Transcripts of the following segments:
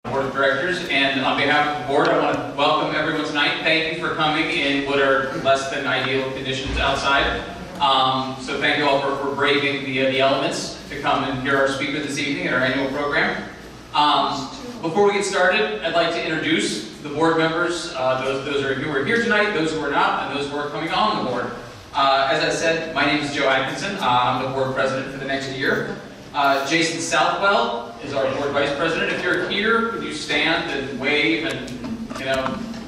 Board of Directors, and on behalf of the board, I want to welcome everyone tonight. Thank you for coming in what are less than ideal conditions outside. So thank you all for braving the elements to come and hear our speaker this evening at our annual program. Before we get started, I'd like to introduce the board members, those who are here tonight, those who are not, and those who are coming on the board. As I said, my name is Joe Atkinson. I'm the board president for the next year. Jason Southwell is our board vice president. If you're here, could you stand and wave and,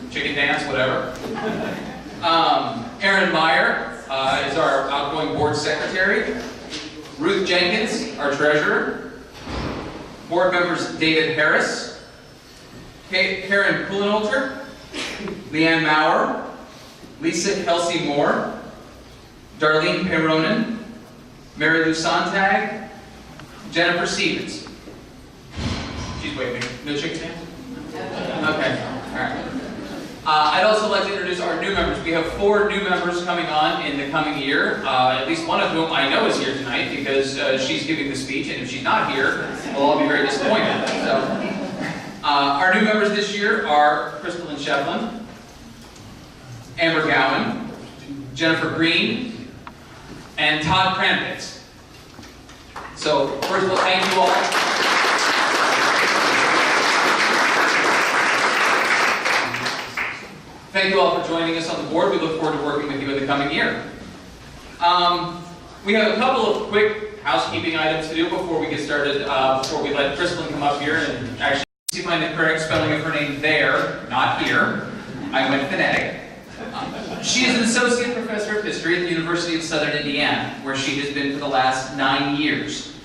chicken dance, whatever. Aaron Meyer is our outgoing board secretary. Ruth Jenkins, our treasurer. Board members David Harris, Karen Kuhlenolter, Leanne Maurer, Lisa Kelsey Moore, Darlene Peyronen, Mary Lou Sontag, Jennifer Stevens. She's waving. No chicken dance? Okay. All right. I'd also like to introduce our new members. We have 4 new members coming on in the coming year, at least one of whom I know is here tonight because she's giving the speech, and if she's not here, we'll all be very disappointed. So, our new members this year are Kristalyn Shefveland, Amber Gowan, Jennifer Green, and Todd Kranvitz. So, first of all, thank you all. Thank you all for joining us on the board. We look forward to working with you in the coming year. We have a couple of quick housekeeping items to do before we get started, before we let Kristalyn come up here and actually find the correct spelling of her name there, not here. I went phonetic. She is an associate professor of history at the University of Southern Indiana, where she has been for the last 9 years.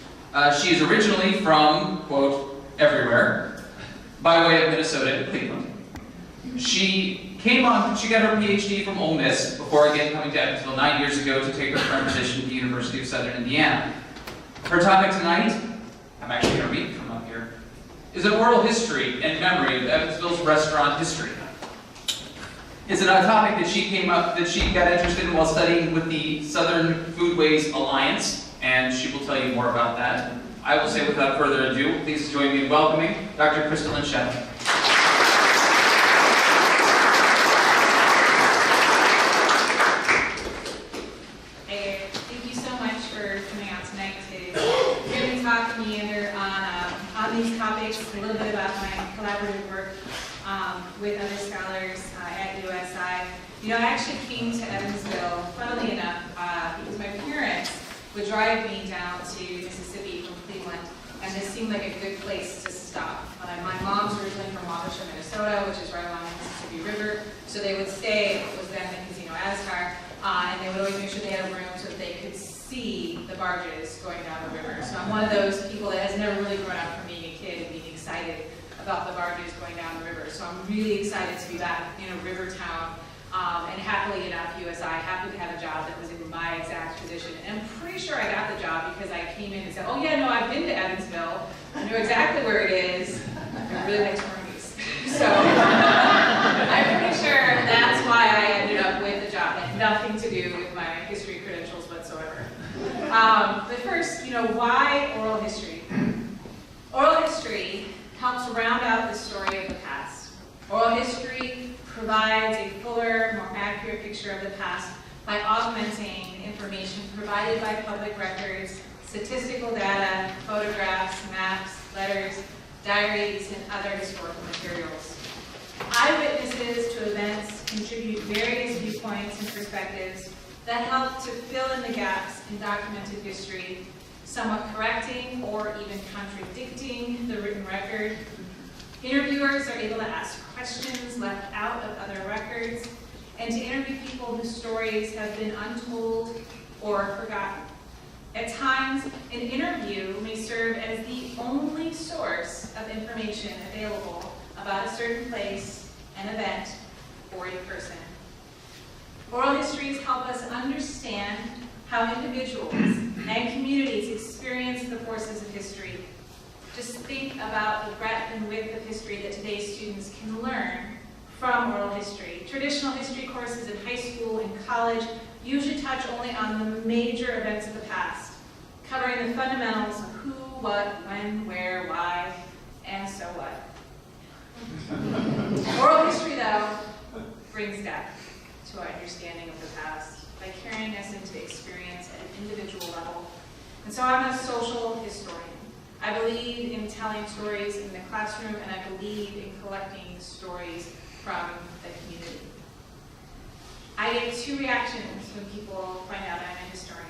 She is originally from, quote, everywhere, by way of Minnesota and Cleveland. She got her PhD from Ole Miss before again coming to Evansville 9 years ago to take her current position at the University of Southern Indiana. Her topic tonight, I'm actually going to read from up here, is an oral history and memory of Evansville's restaurant history. It's a topic that she got interested in while studying with the Southern Foodways Alliance, and she will tell you more about that. I will say without further ado, please join me in welcoming Dr. Kristalyn Shefveland. These topics, a little bit about my collaborative work with other scholars at USI. I actually came to Evansville, funnily enough, because my parents would drive me down to Mississippi from Cleveland, and this seemed like a good place to stop. My mom's originally from Waukesha, Minnesota, which is right along the Mississippi River, so they would stay, it was then the Casino Aztar, and they would always make sure they had a room so that they could see the barges going down the river. So I'm one of those people that has never really grown up from being a kid and being excited about the barges going down the river. So I'm really excited to be back in a river town. And happily enough, USI happened to have a job that was in my exact position. And I'm pretty sure I got the job because I came in and said, oh yeah, no, I've been to Evansville. I know exactly where it is. I really like Smarties. So I'm pretty sure that's why I ended up with the job. It had nothing to do with my history credentials whatsoever. But first, why oral history? Oral history helps round out the story of the past. Oral history provides a fuller, more accurate picture of the past by augmenting information provided by public records, statistical data, photographs, maps, letters, diaries, and other historical materials. Eyewitnesses to events contribute various viewpoints and perspectives that help to fill in the gaps in documented history, somewhat correcting or even contradicting the written record. Interviewers are able to ask questions left out of other records and to interview people whose stories have been untold or forgotten. At times, an interview may serve as the only source of information available about a certain place, an event, or a person. Oral histories help us understand how individuals and communities experience the forces of history. Just think about the breadth and width of history that today's students can learn from oral history. Traditional history courses in high school and college usually touch only on the major events of the past, covering the fundamentals of who, what, when, where, why, and so what. to our understanding of the past by carrying us into experience at an individual level. And so I'm a social historian. I believe in telling stories in the classroom, and I believe in collecting stories from the community. I get two reactions when people find out I'm a historian.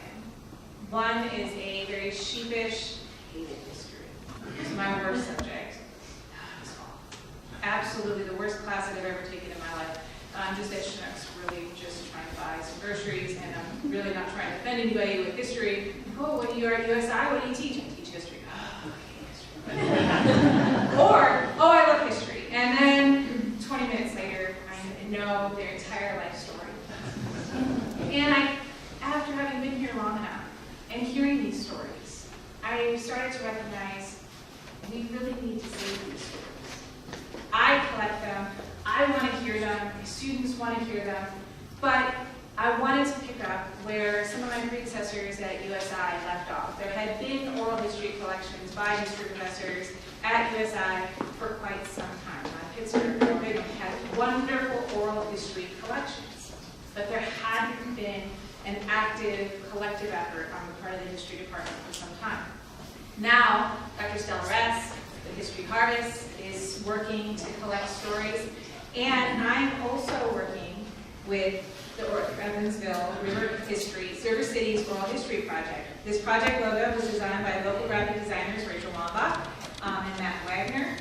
One is a very sheepish, hated history. It's my worst subject. Absolutely the worst class I've ever taken in my life. I'm just at Schnucks, really just trying to buy some groceries, and I'm really not trying to offend anybody with history. Oh, what do you are at USI? What do you teach? I teach history. Oh, okay, history. Or, oh, I love history. And then 20 minutes later, I know their entire life story. And after having been here long enough and hearing these stories, I started to recognize we really need to save these stories. I collect them, I want to hear them, my students want to hear them, but I wanted to pick up where some of my predecessors at USI left off. There had been oral history collections by history professors at USI for quite some time. Pittsburgh and Brigham had wonderful oral history collections, but there hadn't been an active collective effort on the part of the history department for some time. Now, Dr. Stella Retz, the History Harvest, is working to collect stories, and I'm also working with the Evansville River Cities Oral History Project. This project logo was designed by local graphic designers Rachel Wambach and Matt Wagner,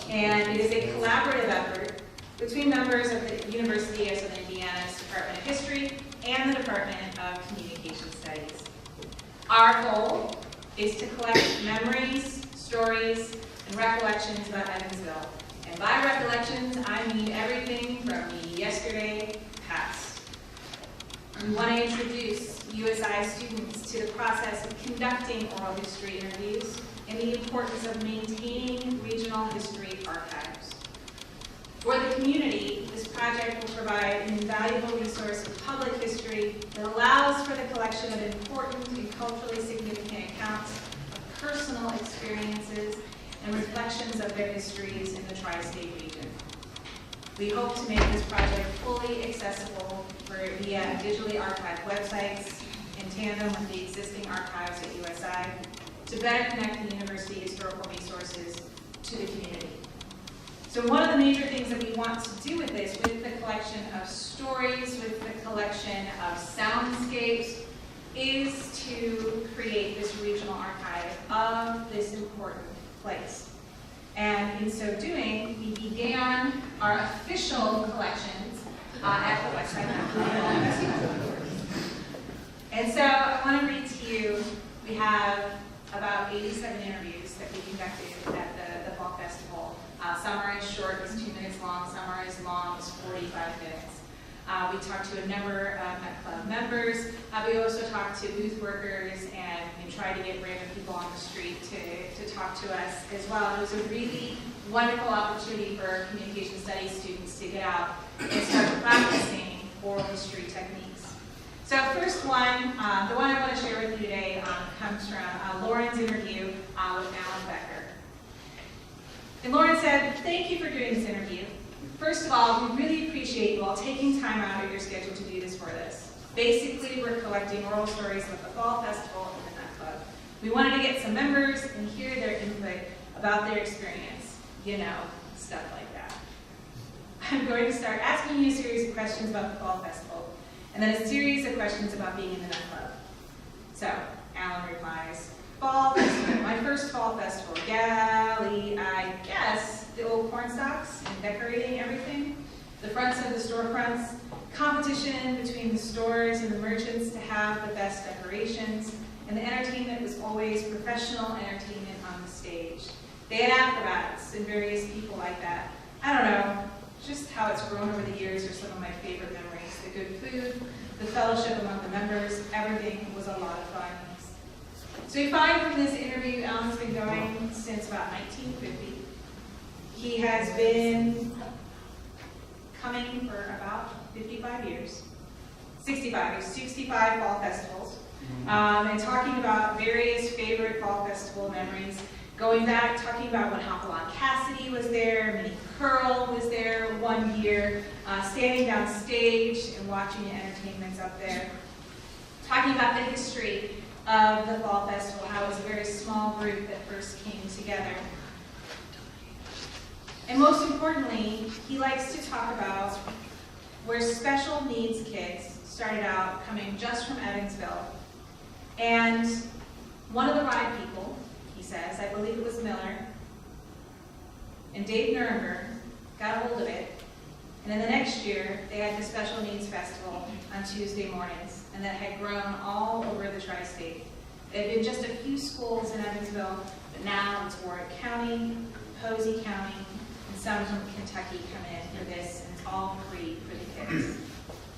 and it is a collaborative effort between members of the University of Southern Indiana's Department of History and the Department of Communication Studies. Our goal is to collect memories, stories, and recollections about Evansville. And by recollections, I mean everything from the yesterday past. We want to introduce USI students to the process of conducting oral history interviews and the importance of maintaining regional history archives. For the community, this project will provide an invaluable resource of public history that allows for the collection of important and culturally significant accounts of personal experiences and reflections of their histories in the tri-state region. We hope to make this project fully accessible via digitally archived websites in tandem with the existing archives at USI to better connect the university historical resources to the community. So one of the major things that we want to do with this, with the collection of stories, with the collection of soundscapes, is to create this regional archive of this important place. And in so doing, we began our official collections at the Westside Festival. And so I want to read to you, we have about 87 interviews that we conducted at the Fall Festival. Some are as short as 2 minutes long, some are as long as 45 minutes. We talked to a number of Met Club members. We also talked to booth workers and tried to get random people on the street to talk to us as well. It was a really wonderful opportunity for communication studies students to get out and start practicing oral history techniques. So first one, the one I want to share with you today comes from Lauren's interview with Alan Becker. And Lauren said, "Thank you for doing this interview. First of all, we really appreciate you all taking time out of your schedule to do this for us. Basically, we're collecting oral stories about the Fall Festival and the Nut Club. We wanted to get some members and hear their input about their experience. You know, stuff like that. I'm going to start asking you a series of questions about the Fall Festival, and then a series of questions about being in the Nut Club." So, Alan replies, "Fall Festival, my first Fall Festival. Golly, I guess the old corn stalks and decorating everything. The fronts of the storefronts, competition between the stores and the merchants to have the best decorations, and the entertainment was always professional entertainment on the stage. They had acrobats and various people like that. I don't know, just how it's grown over the years are some of my favorite memories. The good food, the fellowship among the members, everything was a lot of fun." So we find from this interview, Alan's been going since about 1950. He has been coming for about 55 years, 65 fall festivals, and talking about various favorite fall festival memories. Going back, talking about when Hopalong Cassidy was there, Minnie Pearl was there one year, standing down stage and watching the entertainments up there. Talking about the history of the Fall Festival, how it was a very small group that first came together. And most importantly, he likes to talk about where special needs kids started out coming just from Evansville. And one of the ride people, he says, I believe it was Miller, and Dave Nuremberg got a hold of it. And then the next year, they had the Special Needs Festival on Tuesday mornings, and that had grown all over the tri-state. There had been just a few schools in Evansville, but now it's Warwick County, Posey County, and some from Kentucky come in for this, and it's all free for the kids.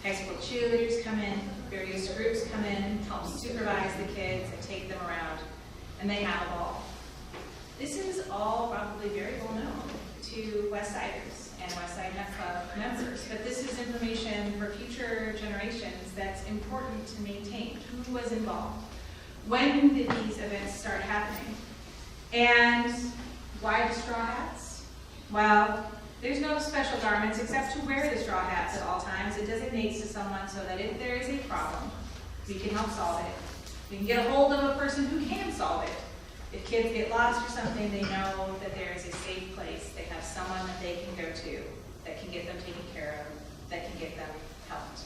High school cheerleaders come in, various groups come in, help supervise the kids and take them around, and they have a ball. This is all probably very well known to Westsiders and Westside Nut Club members, but this is information for future generations that's important to maintain. Who was involved? When did these events start happening? And why the straw hats? Well, there's no special garments except to wear the straw hats at all times. It designates to someone so that if there is a problem, we can help solve it. We can get a hold of a person who can solve it. If kids get lost or something, they know that there is a safe place. They have someone that they can go to that can get them taken care of, that can get them helped.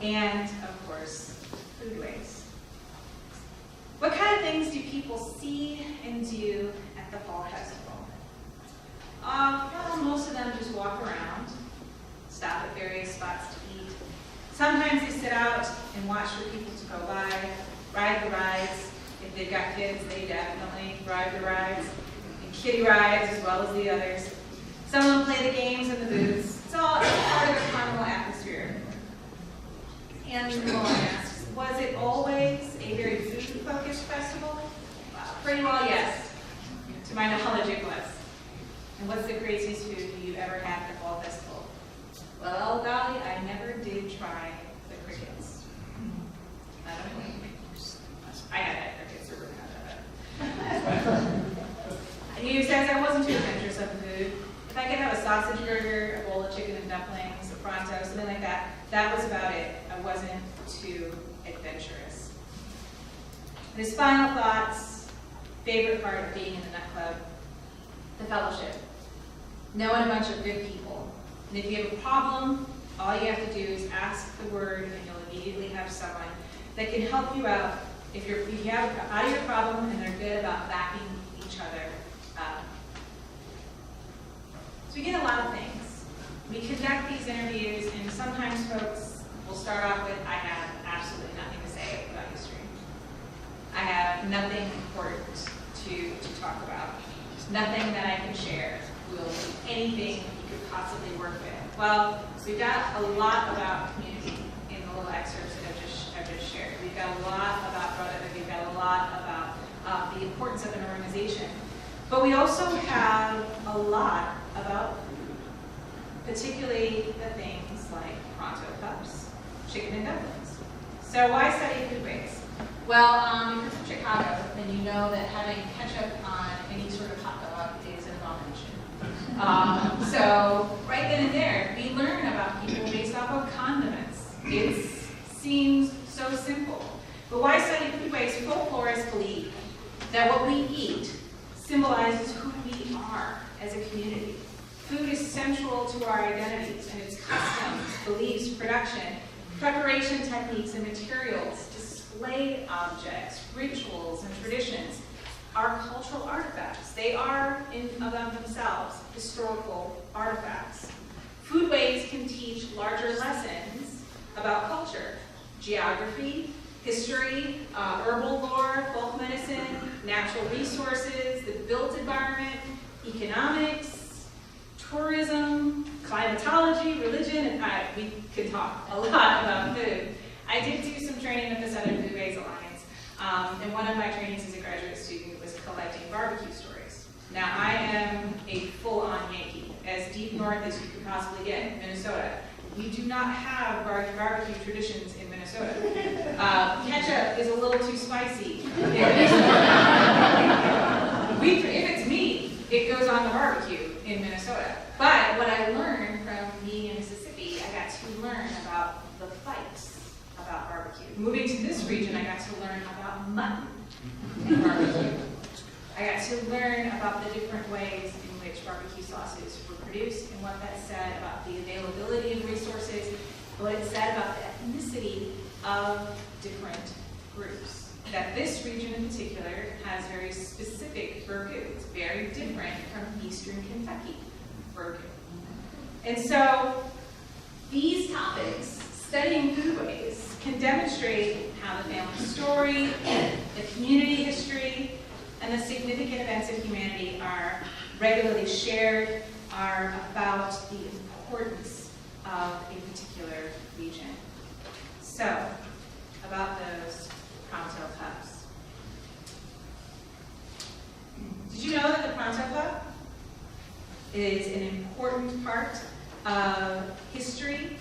And, of course, foodways. What kind of things do people see and do at the Fall Festival? Well, most of them just walk around, stop at various spots to eat. Sometimes they sit out and watch for people to go by, ride the rides. If they've got kids, they definitely ride the rides, and kiddie rides as well as the others. Some of them play the games in the booths. It's all part of the carnival atmosphere. And Nolan asks, was it always a very food-focused festival? Pretty well, yes. To my knowledge, it was. And what's the craziest food you've ever had at the Fall Festival? Well, golly, I never did try the crickets. I don't know. I had crickets, or and he says I wasn't too adventurous of food. If I could have a sausage burger, a bowl of chicken and dumplings, a pronto, something like that, that was about it. I wasn't too adventurous. His final thoughts, favorite part of being in the Nut Club, the fellowship. Knowing a bunch of good people. And if you have a problem, all you have to do is ask the word and you'll immediately have someone that can help you out if you have out of your problem and they're good about backing each other up. So we get a lot of things. We conduct these interviews and sometimes folks will start off with, I have absolutely nothing to say about history. I have nothing important to talk about. Nothing that I can share. Will do anything you could possibly work with. Well, we've got a lot about community in the little excerpts that I've just shared. We've got a lot about brotherhood. We've got a lot about the importance of an organization. But we also have a lot about particularly the things like pronto cups, chicken and dumplings. So why study foodways? Well, if you're from Chicago, then you know that having ketchup on any sort of hot dog is an abomination. So right then and there, we learn about people based off of condiments. It seems so simple. But why study foodways? Folklorists believe that what we eat symbolizes who we are as a community. Food is central to our identities and its customs, beliefs, production, preparation techniques and materials, display objects, rituals, and traditions are cultural artifacts. They are, in and of themselves, historical artifacts. Foodways can teach larger lessons about culture, geography, history, herbal lore, folk medicine, natural resources, the built environment, economics, tourism, climatology, religion, and we could talk a lot about food. I did do some training at the Southern Foodways Alliance, and one of my trainings as a graduate student was collecting barbecue stories. Now, I am a full-on Yankee, as deep north as you could possibly get in Minnesota. We do not have barbecue traditions in Minnesota. Ketchup is a little too spicy. If it's meat, it goes on the barbecue in Minnesota. But what I learned from being in Mississippi, I got to learn about the fights about barbecue. Moving to this region, I got to learn about mutton and barbecue. I got to learn about the different ways in which barbecue sauces were produced and what that said about the availability of resources, what it said about the ethnicity of different groups. That this region in particular has very specific burgoo. It's very different from Eastern Kentucky burgoo. And so these topics, studying foodways, can demonstrate how the family story, the community history, and the significant events of humanity are regularly shared, are about the importance of a particular region. So, about those Pronto Pups. Did you know that the Pronto Pup is an important part of history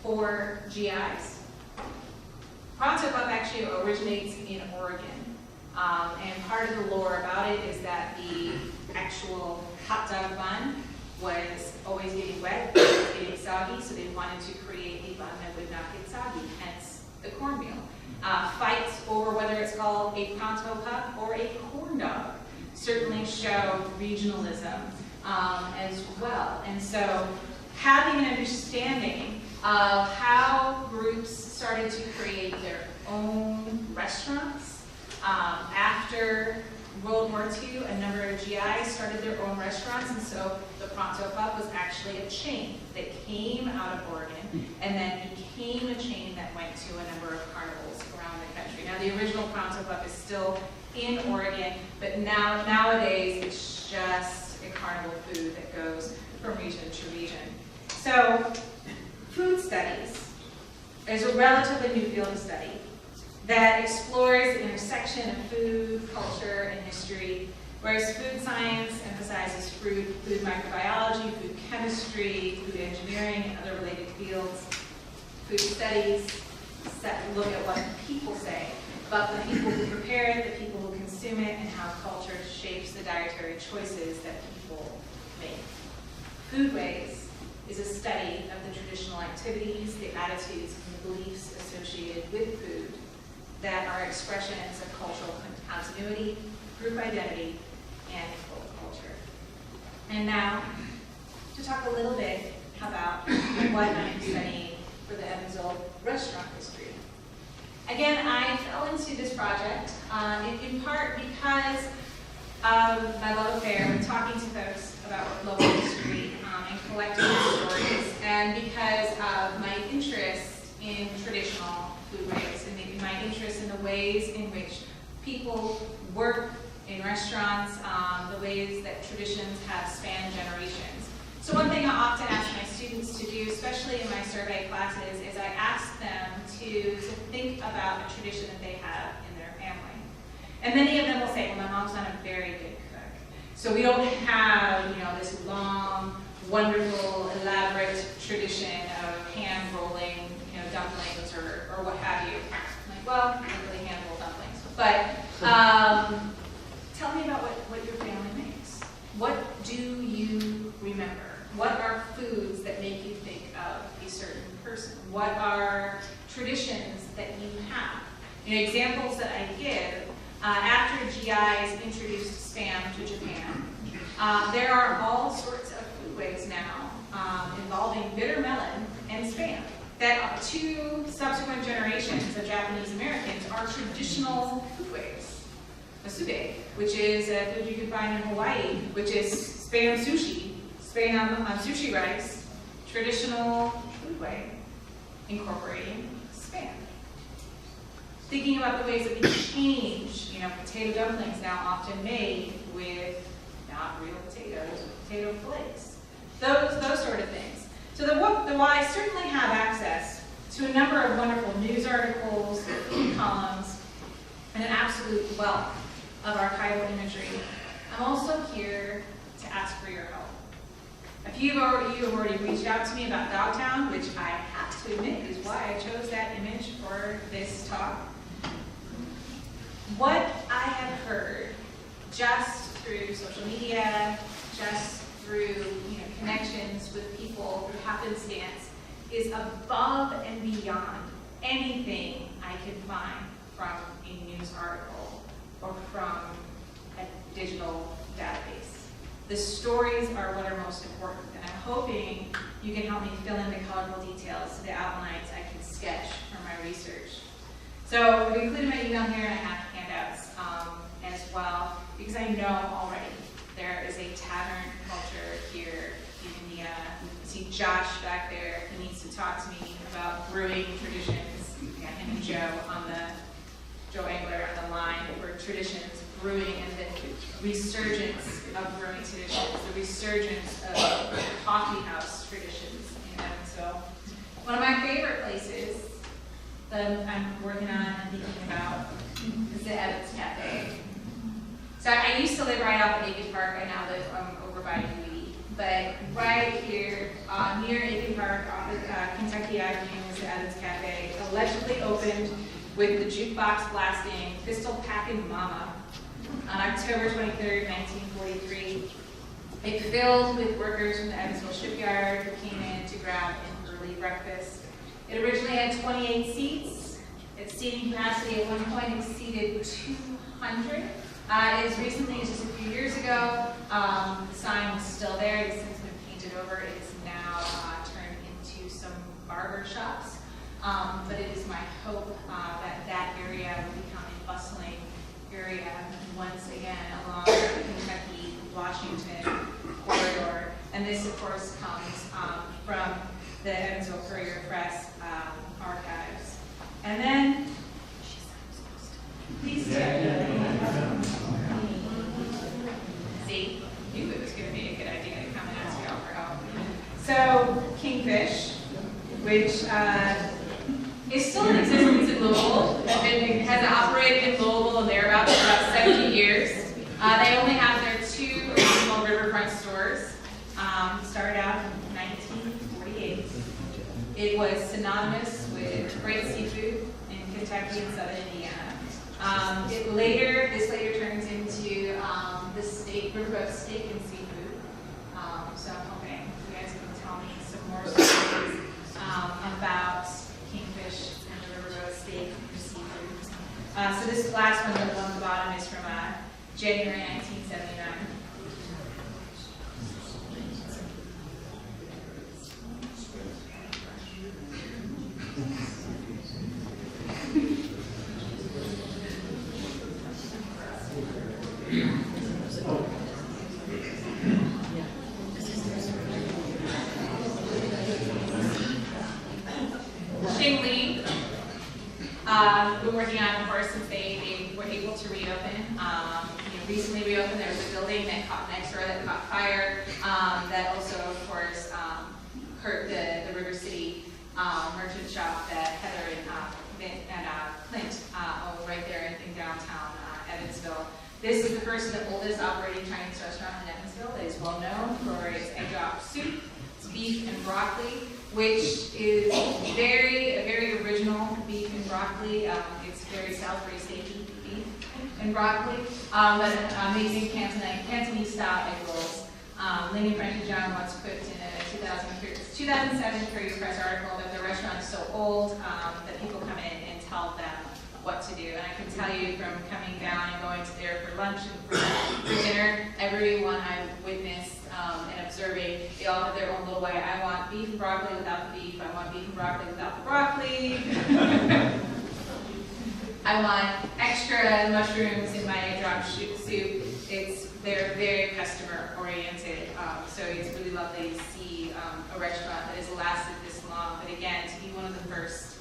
for GIs? Pronto Pup actually originates in Oregon. And part of the lore about it is that the actual hot dog bun was always getting wet, getting soggy, so they wanted to create a bun that would not get soggy, hence the cornmeal. Fights over whether it's called a Pronto Pup or a corn dog certainly show regionalism as well. And so having an understanding of how groups started to create their own restaurants. After World War II, a number of GIs started their own restaurants, and so the Pronto Pup was actually a chain that came out of Oregon and then became a chain that went to a number of carnivals around the country. Now, the original Pronto Pup is still in Oregon, but nowadays it's just a carnival food that goes from region to region. So, food studies is a relatively new field of study that explores the intersection of food, culture, and history, whereas food science emphasizes food microbiology, food chemistry, food engineering, and other related fields. Food studies look at what people say about the people who prepare it, the people who consume it, and how culture shapes the dietary choices that people make. Foodways is a study of the traditional activities, the attitudes, and the beliefs associated with food that are expressions of cultural continuity, group identity, and folk culture. And now, to talk a little bit about what I'm studying for the Evansville restaurant history. Again, I fell into this project in part because of my love affair with talking to folks about local history and collecting stories, and because of my interest in traditional foodways and my interest in the ways in which people work in restaurants, the ways that traditions have spanned generations. So one thing I often ask my students to do, especially in my survey classes, is I ask them to think about a tradition that they have in their family. And many of them will say, well, my mom's not a very good cook. So we don't have, this long, wonderful, elaborate tradition of hand rolling, dumplings or what have you. I'm like, well, I don't really hand roll dumplings. But tell me about what your family makes. What do you remember? What are foods that make you think of a certain person? What are traditions that you have? Examples that I give, after GIs introduced Spam to Japan, there are all sorts of foodways now involving bitter melon and Spam that two subsequent generations of Japanese Americans are traditional foodways. Musubi, which is a food you can find in Hawaii, which is Spam sushi, Spam sushi rice, traditional foodway, incorporating Spam. Thinking about the ways that we change, potato dumplings now often made with not real potatoes, but potato flakes. Those sort of things. So the Y certainly have access to a number of wonderful news articles, columns, and an absolute wealth of archival imagery. I'm also here to ask for your help. A few of you have already reached out to me about Dogtown, which I have to admit is why I chose that image for this talk. What I have heard just through social media, just through connections with people through happenstance, is above and beyond anything I can find from a news article or from a digital database. The stories are what are most important, and I'm hoping you can help me fill in the colorful details to the outlines I can sketch from my research. So I've included my email here, and I have handouts as well, because I know already there is a tavern culture here in Indiana. I see Josh back there. He needs to talk to me about brewing traditions. Yeah, him and Joe Engler on the line for traditions, brewing, and the resurgence of brewing traditions, the resurgence of coffee house traditions in Evansville. One of my favorite places that I'm working on and thinking about is the Evans Cafe. So I used to live right off of Aiken Park. I now live over by Dewey. But right here near Aiken Park, off of Kentucky Avenue, is the Evans Cafe. Allegedly opened with the jukebox blasting Pistol Packin' Mama on October 23rd, 1943. It filled with workers from the Evansville shipyard who came in to grab an early breakfast. It originally had 28 seats. Its seating capacity at one point exceeded 200. As recently as just a few years ago, the sign was still there. It has since been painted over. It is now turned into some barber shops. But it is my hope that that area will become a bustling area once again along the Kentucky-Washington corridor. And this, of course, comes from the Evansville Courier Press archives. And then, please see, knew it was going to be a good idea to come and ask y'all for help. So, Kingfish, which is still in existence in Louisville, has operated in Louisville and thereabouts for about 70 years. They only have their 2 original riverfront stores. Started out in 1948. It was synonymous with great seafood in Kentucky and southern Indiana. This later turns into the Riverboat Steak and Seafood. So I'm hoping you guys can tell me some more stories about Kingfish and the Riverboat Steak and Seafood. So this last one, the one on the bottom, is from January 1979. Been working on, of course, since they were able to reopen. Recently reopened. There was a building that caught next door that caught fire. That also, of course, hurt the River City merchant shop that Heather and Clint own right there in downtown Evansville. This is the first and the oldest operating Chinese restaurant in Evansville. It is well known for its egg drop soup, its beef and broccoli, which is a very original beef and broccoli. It's very Salisbury steaky beef and broccoli, but amazing Cantonese style egg rolls. Lynn and Frankie John once quipped in a 2007 Courier Press article that the restaurant is so old that people come in and tell them what to do. And I can tell you from coming down and going to there for lunch and for dinner, everyone I've witnessed and observing, they all have their own little way. I want beef and broccoli without the beef. I want beef and broccoli without the broccoli. I want extra mushrooms in my egg drop soup. They're very customer oriented, so it's really lovely to see a restaurant that has lasted this long. But again, to be one of the first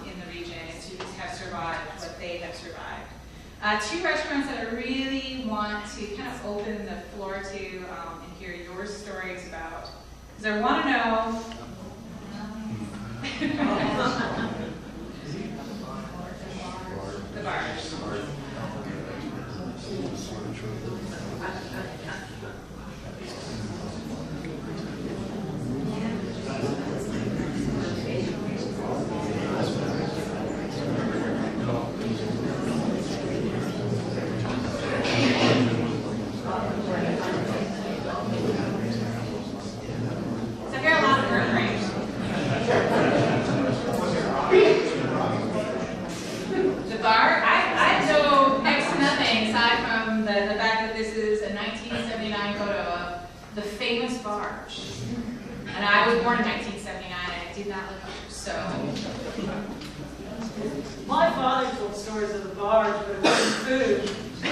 in the region and to have survived what they have survived. 2 restaurants that I really want to kind of open the floor to and hear your stories about, because I want to know. The bars. the famous barge. And I was born in 1979, and I did not live here, so. My father told stories of the barge, but it wasn't food. I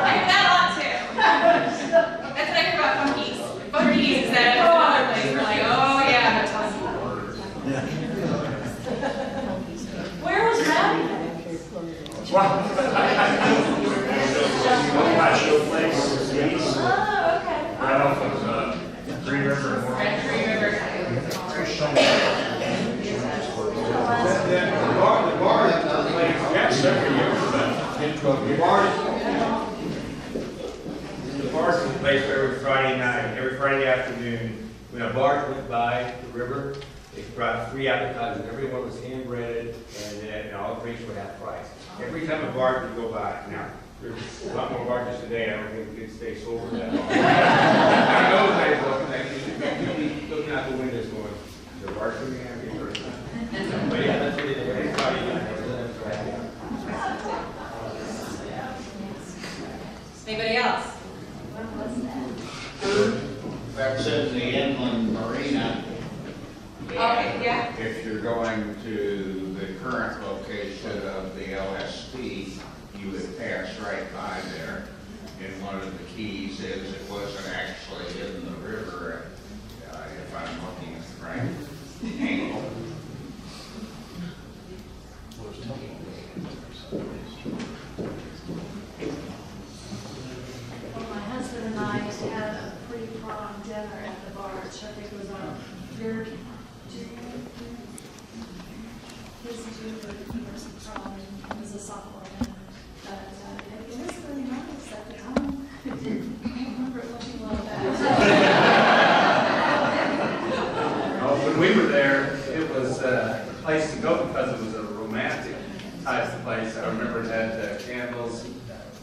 hear that a lot too. That's what I hear about funkies. Funkies is that another place we're like, oh yeah, that's awesome. Where was Maddie? Oh, okay. Right off of Green River. Right, Green River. The bar plays several years for that. The bar plays every Friday night, every Friday afternoon. When a barge went by the river, they brought 3 appetizers. Everyone was hand-breaded, and all the drinks were half price. Every time a barge would go by. Now, there's a lot more barges today. I don't think we could stay sober that long. I know they looking out the windows going, the barge going to be happy for us. But yeah, that's what they did. Every Friday night. Anybody else? That's in the inland marina. Okay, yeah. If you're going to the current location of the LSP, you would pass right by there. And one of the keys is it wasn't actually in the river, if I'm looking at the right angle. Well, my husband and I had a pre-prom dinner at the barge. I think it was on your his junior university prom, and he was a sophomore then. But it was really nice at the time. I remember it looking like that. When we were there, it was a place to go because it was a romantic type of place. I remember it had candles,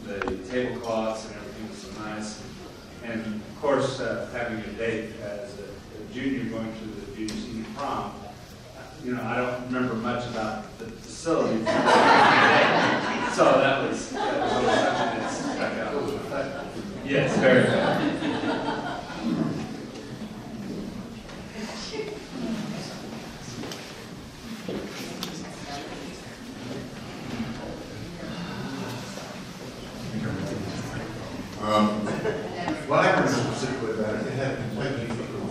the tablecloths, and everything was so nice. And of course, having a date as a junior going to the junior senior prom, you know, I don't remember much about the facilities. So that was something that stuck out. Yes, very good. What I remember specifically about it, it had Kentucky football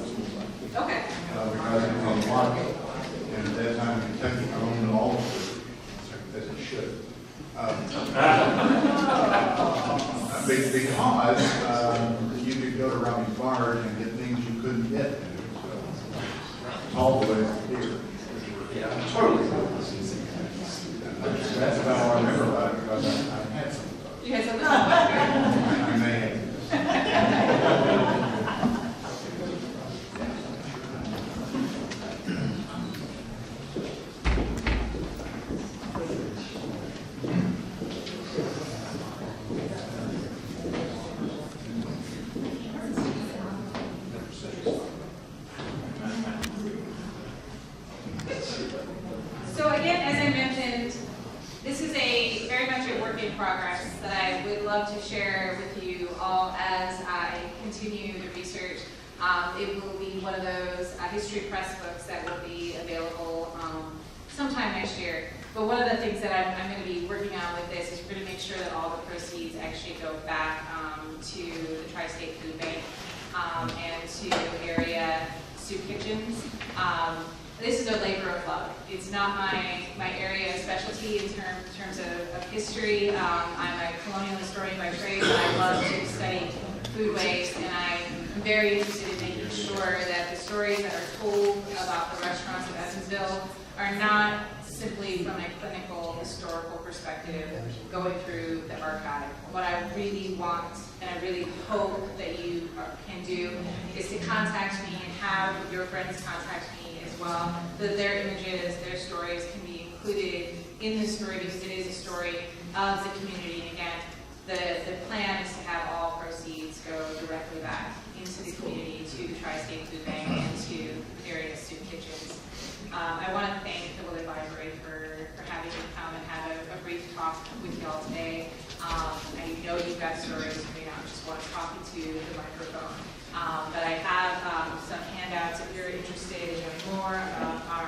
Okay. because it was on the market. And at that time, Kentucky owned all of it, as it should. Because you could go to Robbie's Barge and get things you couldn't get. All the way from here. Yeah, totally. That's about all I remember about it because I had some of those. You had something? I may have. So again, as I mentioned, this is very much a work in progress that I would love to share with you all as I continue the research. It will be one of those history press books that will be available sometime next year. But one of the things that I'm going to be working on with this is we're going to make sure that all the proceeds actually go back to the Tri-State Food Bank and to area soup kitchens. This is a labor of love. It's not my area of specialty in terms of history. I'm a colonial historian by trade, but I love to study food waste, and I'm very interested in making sure that the stories that are told about the restaurants of Evansville are not simply from a clinical historical perspective going through the archive. What I really want and I really hope that you can do is to contact me and have your friends contact me as well, so that their images, their stories can be included in the story, because it is a story of the community. And again, the plan is to have all proceeds go directly back into the community, to the Tri-State Food Bank, and to area soup kitchens. I want to thank the Willard Library for having me come and have a brief talk with you all today. I know you've got stories, you may not just want to talk to to the microphone. But I have some handouts if you're interested in knowing more about our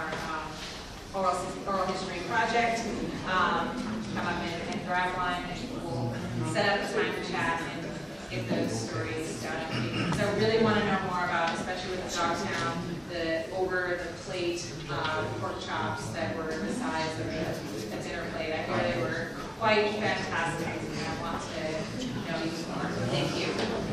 oral history project. Come up and grab one, and we'll set up a time to chat and get those stories down. So I really want to know more about, especially with the Dogtown, the over-the-plate pork chops that were the size of a dinner plate. I hear they were quite fantastic, and I want to know even more. Thank you.